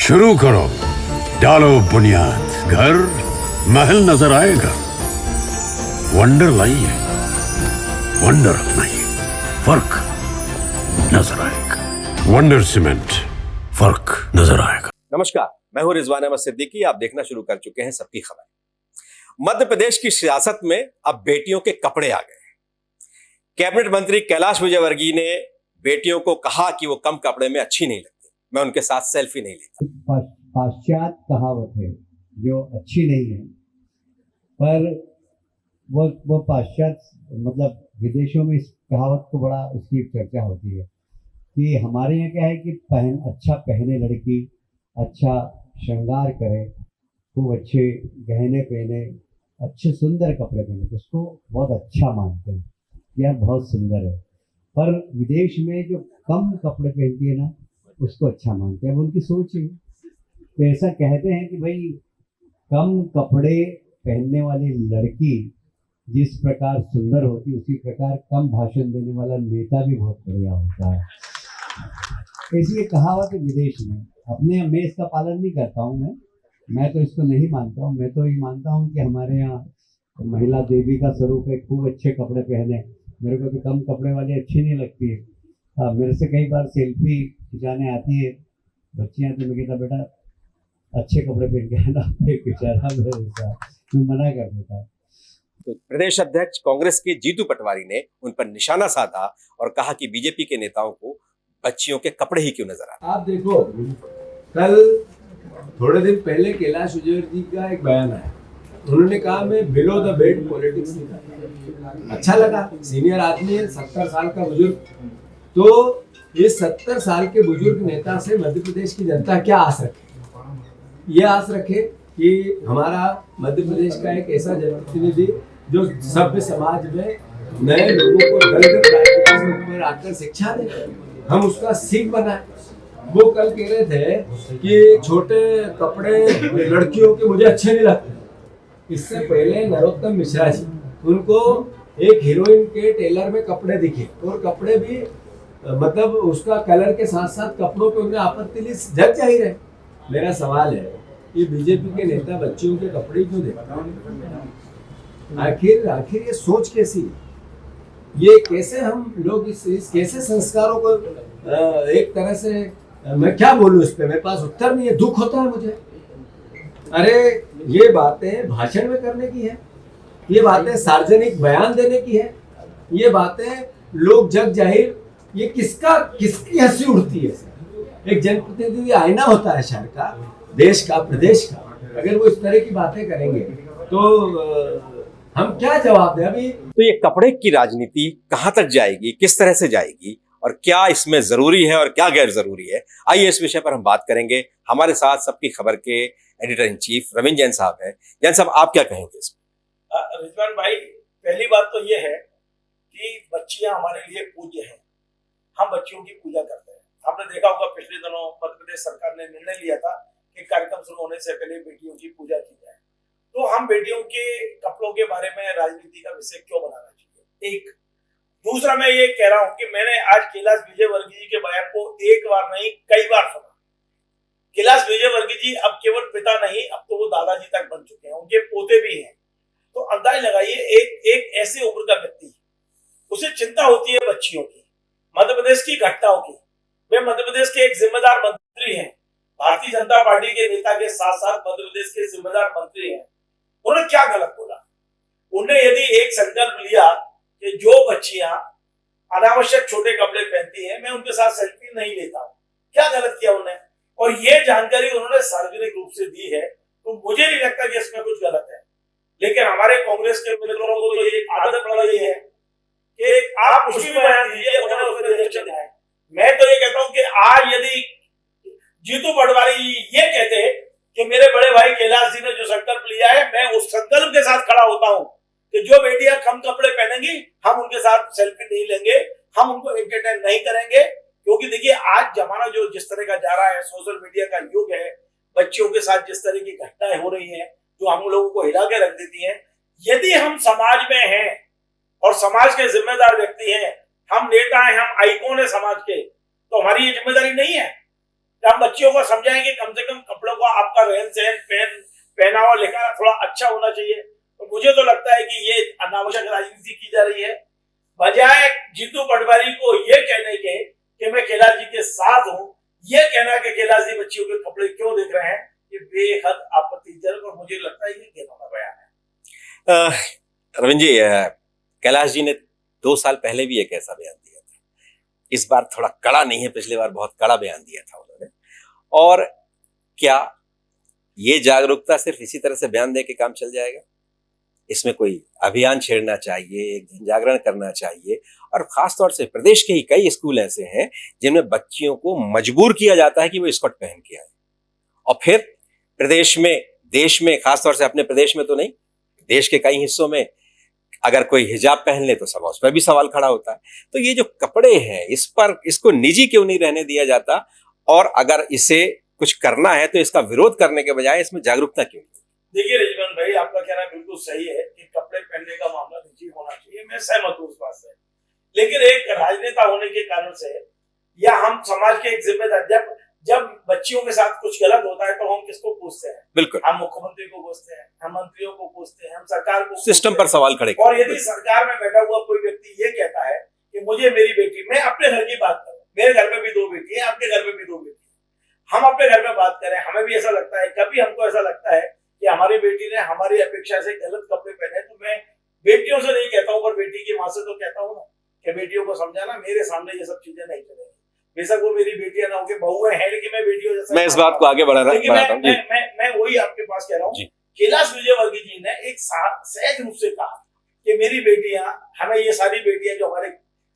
शुरू करो, डालो बुनियाद, घर महल नजर आएगा। वंडर लाइए, वंडर अपनाइए, फर्क नजर आएगा। वंडर सीमेंट, फर्क नजर आएगा। नमस्कार, मैं हूं रिजवान अहमद सिद्दीकी। आप देखना शुरू कर चुके हैं सबकी खबर। मध्य प्रदेश की सियासत में अब बेटियों के कपड़े आ गए। कैबिनेट मंत्री कैलाश विजयवर्गीय ने बेटियों को कहा कि वो कम कपड़े में अच्छी नहीं लगती, मैं उनके साथ सेल्फी नहीं लेता। पाश्चात्य कहावत है जो अच्छी नहीं है, पर वो पाश्चात्य मतलब विदेशों में इस कहावत को बड़ा उसकी चर्चा होती है कि हमारे यहाँ क्या है कि अच्छा पहने लड़की, अच्छा श्रृंगार करे, खूब अच्छे गहने पहने, अच्छे सुंदर कपड़े पहने, तो उसको बहुत अच्छा मानते हैं, यार बहुत सुंदर है। पर विदेश में जो कम कपड़े पहनती है ना, उसको अच्छा मानते हैं। अब उनकी सोच है, तो ऐसा कहते हैं कि भाई कम कपड़े पहनने वाली लड़की जिस प्रकार सुंदर होती है, उसी प्रकार कम भाषण देने वाला नेता भी बहुत बढ़िया होता है। इसलिए कहावत है विदेश में। अपने मैं इसका पालन नहीं करता हूँ, मैं तो इसको नहीं मानता हूँ। मैं तो ये मानता हूँ कि हमारे यहाँ महिला देवी का स्वरूप है, खूब अच्छे कपड़े पहने। मेरे को तो कम कपड़े वाली अच्छी नहीं लगती है। मेरे से कई बार सेल्फी खिंचाने आती है बच्चियाँ, तो मैं कहता बेटा अच्छे कपड़े पहन के आना, बेचारा मेरे साथ मैं मना कर देता। तो प्रदेश अध्यक्ष कांग्रेस के जीतू पटवारी ने उन पर निशाना साधा और कहा कि बीजेपी के नेताओं को बच्चियों के कपड़े ही क्यों नजर आते। आप देखो, कल थोड़े दिन पहले कैलाश विजयवर्गीय का एक बयान आया। उन्होंने कहा मैं बिलो द बेल्ट पॉलिटिक्स नहीं करता। अच्छा लगा, सीनियर आदमी है, 70 साल का बुजुर्ग। तो इस 70 साल के बुजुर्ग नेता से मध्य प्रदेश की जनता क्या आस रखे? ये आस रखे कि हमारा मध्य प्रदेश का एक ऐसा जनप्रतिनिधि जो सभ्य समाज में नए लोगों को दलगत राजनीति से ऊपर आकर शिक्षा दे, हम उसका सीख बनाए। वो कल कह रहे थे कि छोटे कपड़े लड़कियों के मुझे अच्छे नहीं लगते। इससे पहले नरोत्तम मिश्रा जी, उनको एक हीरोइन के टेलर में कपड़े दिखे, और कपड़े भी मतलब उसका कलर के साथ साथ कपड़ों पे उन्हें आपत्ति ली, जग जाहिर है। मेरा सवाल है, ये बीजेपी के नेता बच्चियों के कपड़े क्यों देखते? आखिर ये सोच कैसी है? ये कैसे हम लोग इस कैसे संस्कारों को एक तरह से, मैं क्या बोलूं इस पे, मेरे पास उत्तर नहीं है। दुख होता है मुझे। अरे ये बातें भाषण में करने की है, ये बातें सार्वजनिक बयान देने की है, ये बातें लोग जग जाहिर, ये किसकी हंसी उड़ती है? एक जनप्रतिनिधि आईना होता है शहर का, देश का, प्रदेश का। अगर वो इस तरह की बातें करेंगे तो हम क्या जवाब दें? अभी तो ये कपड़े की राजनीति कहां तक जाएगी, किस तरह से जाएगी, और क्या इसमें जरूरी है और क्या गैर जरूरी है, आइए इस विषय पर हम बात करेंगे। हमारे साथ सबकी खबर के editor in chief Ravindra Jain साहब हैं। जैन साहब, आप क्या कहेंगे इसमें? रिजवान भाई, पहली बात तो ये है कि बच्चियां हमारे लिए पूज्य हैं। हम बच्चियों की पूजा करते हैं। आपने देखा होगा पिछले दिनों मध्य प्रदेश सरकार ने निर्णय लिया था कि कार्यक्रम शुरू होने से पहले बेटियों की पूजा की जाए। तो हम बेटियों के कपड़ों के बारे में राजनीति का विषय क्यों बनाना चाहिए? एक दूसरा, मैं ये कह रहा हूं कि मैंने आज कैलाश विजयवर्गीय जी के बयान को एक बार नहीं कई बार सुना। कैलाश विजयवर्गीय जी अब केवल पिता नहीं, अब तो वो दादाजी तक बन चुके हैं, उनके पोते भी हैं। तो अंदाज लगाइए, एक ऐसे उम्र का व्यक्ति, उसे चिंता होती है बच्चियों की, मध्य प्रदेश की घटनाओं की। वे मध्य प्रदेश के एक जिम्मेदार मंत्री हैं, भारतीय जनता पार्टी के नेता के साथ साथ मध्य प्रदेश के जिम्मेदार मंत्री हैं। उन्होंने क्या गलत बोला? उन्हें यदि एक संकल्प लिया कि जो बच्चियां अनावश्यक छोटे कपड़े पहनती हैं, मैं उनके साथ सेल्फी नहीं लेता हूं, क्या गलत किया उन्होंने? और ये जानकारी उन्होंने सार्वजनिक रूप से दी है, तो मुझे नहीं लगता कि इसमें कुछ गलत है। लेकिन हमारे कांग्रेस के मित्रों को तो ये आदत पड़ गई है कि आप कुछ भी बयान दीजिए, उन्होंने उसमें रिएक्शन है। मैं तो ये कहता हूं कि आज यदि जीतू पटवारी ये कहते हैं कि मेरे बड़े भाई कैलाश जी ने जो संकल्प लिया है, मैं उस संकल्प के साथ खड़ा होता हूं कि जो बेटियां कम कपड़े पहनेंगी हम उनके साथ सेल्फी नहीं लेंगे, हम उनको एंटरटेन नहीं करेंगे। क्योंकि देखिए, आज जमाना जो जिस तरह का जा रहा है, सोशल मीडिया का युग है, बच्चियों के साथ जिस तरह की घटनाएं हो रही हैं जो हम लोगों को हिला के रख देती हैं, यदि हम समाज में हैं और समाज के जिम्मेदार व्यक्ति हैं, हम नेता हैं, हम आइकॉन है समाज के, तो हमारी ये जिम्मेदारी नहीं है कि हम बच्चियों को समझाएंगे कम से कम कपड़ों का आपका रहन सहन पहनावा लिखा थोड़ा अच्छा होना चाहिए। तो मुझे तो लगता है कि ये अनावश्यक राजनीति की जा रही है, बजाय जीतू पटवारी को ये कहने के कि मैं कैलाश जी के साथ हूं, ये कहना कि कैलाश जी बच्चियों के कपड़े क्यों देख रहे हैं, ये बेहद आपत्तिजनक और मुझे लगता है ये घिनौना बयान है। रविंद्र जी, कैलाश जी ने 2 साल पहले भी एक ऐसा बयान दिया था। इस बार थोड़ा कड़ा नहीं है, पिछली बार बहुत कड़ा बयान दिया था उन्होंने। और क्या ये जागरूकता सिर्फ इसी तरह से बयान दे के काम चल जाएगा? इसमें कोई अभियान छेड़ना चाहिए, एक जनजागरण करना चाहिए। और खासतौर से प्रदेश के ही कई स्कूल ऐसे हैं जिनमें बच्चियों को मजबूर किया जाता है कि वो स्कर्ट पहन के आए, और फिर प्रदेश में, देश में, खासतौर से अपने प्रदेश में तो नहीं, देश के कई हिस्सों में अगर कोई हिजाब पहन ले तो सब उस पर भी सवाल खड़ा होता है। तो ये जो कपड़े हैं, इस पर, इसको निजी क्यों नहीं रहने दिया जाता? और अगर इसे कुछ करना है तो इसका विरोध करने के बजाय इसमें जागरूकता क्यों? देखिए रिजवान भाई, आपका कहना बिल्कुल सही है कि कपड़े पहनने का मामला निजी होना चाहिए, मैं सहमत हूँ उस बात से। लेकिन एक राजनेता होने के कारण से, या हम समाज के एक जिम्मेदार, जब बच्चियों के साथ कुछ गलत होता है तो हम किसको पूछते हैं? बिल्कुल, हम मुख्यमंत्री को पूछते हैं, हम मंत्रियों को पूछते हैं, हम सरकार को, सिस्टम पर सवाल खड़े। और यदि सरकार में बैठा हुआ कोई व्यक्ति ये कहता है कि मुझे मेरी बेटी, मैं अपने घर की बात करूं, मेरे घर में भी 2 बेटी है, आपके घर में भी 2 बेटी है, हम अपने घर में बात करें, हमें भी ऐसा लगता है, कभी हमको ऐसा लगता है कि हमारी बेटी ने हमारी अपेक्षा से गलत कपड़े पहने, तो मैं बेटियों से नहीं कहता हूँ, पर बेटी की माँ से तो कहता हूँ ना कि बेटियों को समझाना, मेरे सामने ये सब चीजें नहीं चलेंगी। बेशक वो मेरी बेटियां ना हो के बहुएं हैं, लेकिन मैं बेटियों जैसा, मैं इस बात को आगे बढ़ाता हूँ। मैं वही आपके पास कह रहा हूँ। कैलाश विजयवर्गीय जी ने एक सहज रूप से कहा कि मेरी बेटियां, हमें ये सारी बेटियां जो हमारे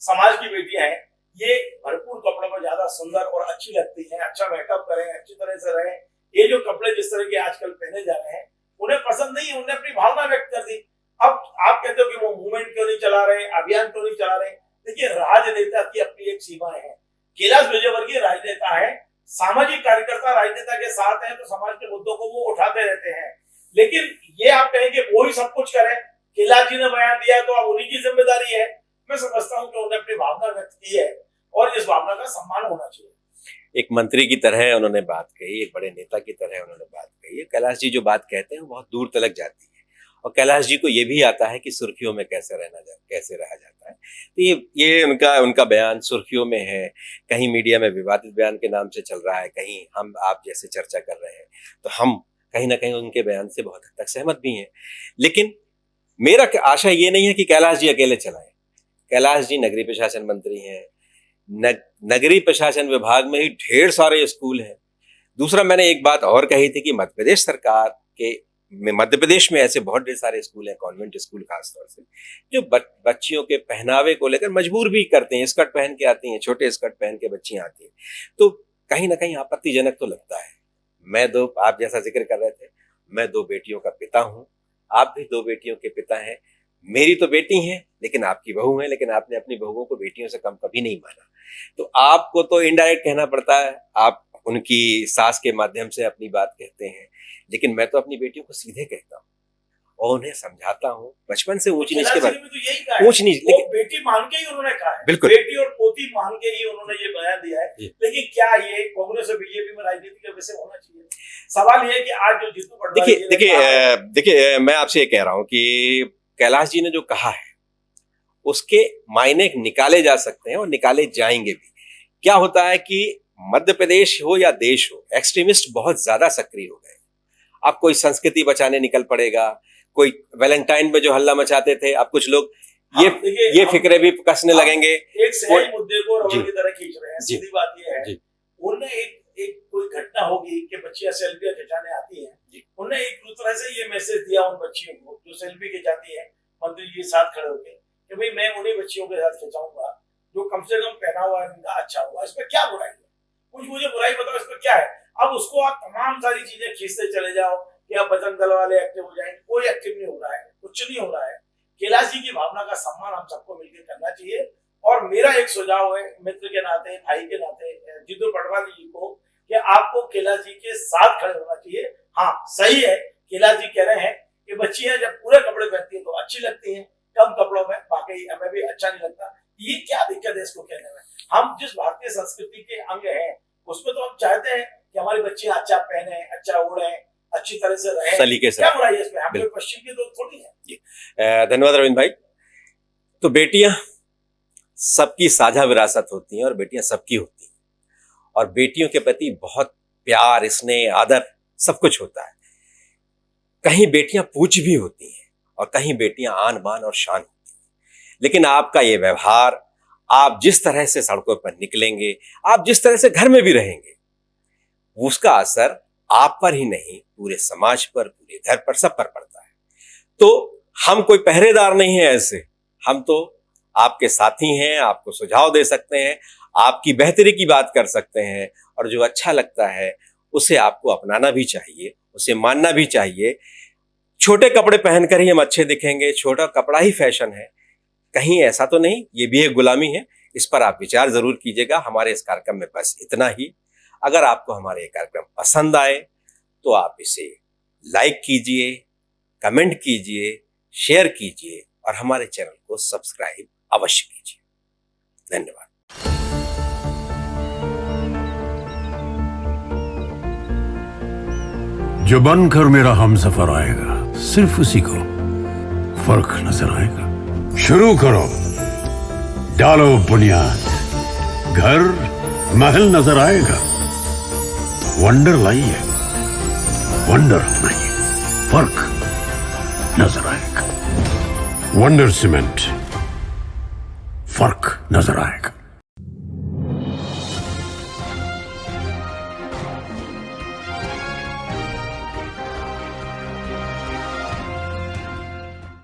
समाज की बेटियां हैं, ये भरपूर कपड़ों में ज्यादा सुंदर और अच्छी लगती हैं, अच्छा मेकअप करें, अच्छी तरह से रहें। ये जो कपड़े जिस तरह के आजकल पहने जा रहे हैं उन्हें पसंद नहीं, उन्हें अपनी भावना व्यक्त कर दी। अब आप कहते हो कि वो मूवमेंट क्यों नहीं चला रहे, अभियान क्यों नहीं चला रहे? देखिए, राजनेता की अपनी एक सीमाएं हैं। कैलाश विजयवर्गीय राजनेता है, सामाजिक कार्यकर्ता राजनेता के साथ हैं तो समाज के मुद्दों को वो उठाते रहते हैं। लेकिन ये आप कहें कि वो ही सब कुछ करें, कैलाश जी ने बयान दिया तो अब उन्हीं की जिम्मेदारी है, मैं समझता हूं कि उन्होंने अपनी भावना व्यक्त की है और इस भावना का सम्मान होना चाहिए। एक मंत्री की तरह उन्होंने बात कही, एक बड़े नेता की तरह उन्होंने बात कही है। कैलाश जी जो बात कहते हैं वो बहुत दूर तक जाती है, और कैलाश जी को ये भी आता है कि सुर्खियों में कैसे रहा जाता है। तो ये उनका बयान सुर्खियों में है, कहीं मीडिया में विवादित बयान के नाम से चल रहा है, कहीं हम आप जैसे चर्चा कर रहे हैं, तो हम कहीं ना कहीं उनके बयान से बहुत हद तक सहमत भी हैं। लेकिन मेरा आशा ये नहीं है कि कैलाश जी अकेले चलाएं। कैलाश जी नगरीय प्रशासन मंत्री हैं, नगरीय प्रशासन विभाग में ही ढेर सारे स्कूल हैं। दूसरा, मैंने एक बात और कही थी कि मध्य प्रदेश सरकार के, मध्य प्रदेश में ऐसे बहुत ढेर सारे स्कूल हैं, कॉन्वेंट स्कूल खासतौर से, जो बच्चियों के पहनावे को लेकर मजबूर भी करते हैं। स्कर्ट पहन के आती हैं, छोटे स्कर्ट पहन के बच्चियां आती हैं, तो कहीं ना कहीं आपत्तिजनक तो लगता है। आप जैसा जिक्र कर रहे थे, मैं 2 बेटियों का पिता हूं, आप भी 2 बेटियों के पिता हैं। मेरी तो बेटी हैं, लेकिन आपकी बहू है, लेकिन आपने अपनी बहुओं को बेटियों से कम कभी नहीं माना। तो आपको तो इनडायरेक्ट कहना पड़ता है, आप उनकी सास के माध्यम से अपनी बात कहते हैं, लेकिन मैं तो अपनी बेटियों को सीधे कहता हूँ और उन्हें समझाता हूँ बचपन से ऊंच नीच के बारे में। तो ऊंच नीच, लेकिन बेटी मान के ही उन्होंने कहा है, बिल्कुल बेटी और पोती मान के ही उन्होंने ये बयान दिया है। लेकिन क्या ये कांग्रेस और बीजेपी में राजनीति का विषय होना चाहिए? सवाल ये है कि आज जो जीतू पटवारी, देखिए मैं आपसे ये कह रहा हूँ कि कैलाश जी ने जो कहा है उसके मायने निकाले जा सकते हैं और निकाले जाएंगे भी। क्या होता है कि मध्य प्रदेश हो या देश हो, एक्सट्रीमिस्ट बहुत ज्यादा सक्रिय हो गए। अब कोई संस्कृति बचाने निकल पड़ेगा, कोई वैलेंटाइन में जो हल्ला मचाते थे, अब कुछ लोग ये फिक्रे भी कसने लगेंगे। एक सही मुद्दे को रबड़ की तरह खींच रहे हैं। सीधी बात ये है, उन्हें एक कोई घटना होगी कि बच्चियां सेल्फी खिंचाने आती हैं, उन्हें एक तरह से ये मैसेज दिया उन बच्चियों को जो सेल्फी खिंचाती है मंत्री जी के साथ खड़े होकर कि भाई मैं उन्हीं बच्चियों के साथ खिंचाऊंगा जो कम से कम पहना हुआ इनका अच्छा हुआ, इसमें क्या बुराई है? कुछ मुझे बुराई बताओ, इसमें क्या है? अब उसको आप तमाम सारी चीजें खींचते चले जाओ कि आप बजरंग दल वाले एक्टिव हो जाएंगे, कोई एक्टिव नहीं हो रहा है, कुछ नहीं हो रहा है। कैलाश जी की भावना का सम्मान हम सबको मिलकर करना चाहिए। और मेरा एक सुझाव है मित्र के नाते, भाई के नाते, जीतू पटवारी जी को, कि आपको कैलाश जी के साथ खड़े होना चाहिए। हाँ, सही है, कैलाश जी कह रहे हैं कि बच्चियां जब पूरे कपड़े पहनती है तो अच्छी लगती हैं, कम कपड़ों में वाकई हमें भी अच्छा नहीं लगता। ये क्या दिक्कत है इसको कहने में? हम जिस भारतीय संस्कृति के अंग हैं उसमें तो हम चाहते हैं कि हमारी बच्चियां अच्छा पहने, अच्छा ओढ़े, अच्छी तरह से रहे, सलीके से क्या बुराई है इसमें? हम कोई बिल्कुल। पश्चिम के लोग थोड़ी है। धन्यवाद रविंद्र भाई। तो बेटियां सबकी साझा विरासत होती हैं और बेटियां सबकी होती हैं, और बेटियों के प्रति बहुत प्यार, स्नेह, आदर सब कुछ होता है। कहीं बेटियां पूज्य भी होती हैं और कहीं बेटियां आन बान और शान होती हैं। लेकिन आपका ये व्यवहार, आप जिस तरह से सड़कों पर निकलेंगे, आप जिस तरह से घर में भी रहेंगे, उसका असर आप पर ही नहीं पूरे समाज पर, पूरे घर पर, सब पर पड़ता है। तो हम कोई पहरेदार नहीं है ऐसे, हम तो आपके साथी हैं, आपको सुझाव दे सकते हैं, आपकी बेहतरी की बात कर सकते हैं, और जो अच्छा लगता है उसे आपको अपनाना भी चाहिए, उसे मानना भी चाहिए। छोटे कपड़े पहनकर ही हम अच्छे दिखेंगे, छोटा कपड़ा ही फैशन है, कहीं ऐसा तो नहीं, ये भी एक गुलामी है। इस पर आप विचार जरूर कीजिएगा। हमारे इस कार्यक्रम में बस इतना ही। अगर आपको हमारे ये कार्यक्रम पसंद आए तो आप इसे लाइक कीजिए, कमेंट कीजिए, शेयर कीजिए और हमारे चैनल को सब्सक्राइब अवश्य कीजिए। धन्यवाद। जो बनकर मेरा हमसफर आएगा, सिर्फ उसी को फर्क नजर आएगा। शुरू करो, डालो बुनियाद, घर महल नजर आएगा। वंडर लाइए, वंडर अपनाइए, फर्क नजर आएगा। वंडर सीमेंट, फर्क नजर आएगा।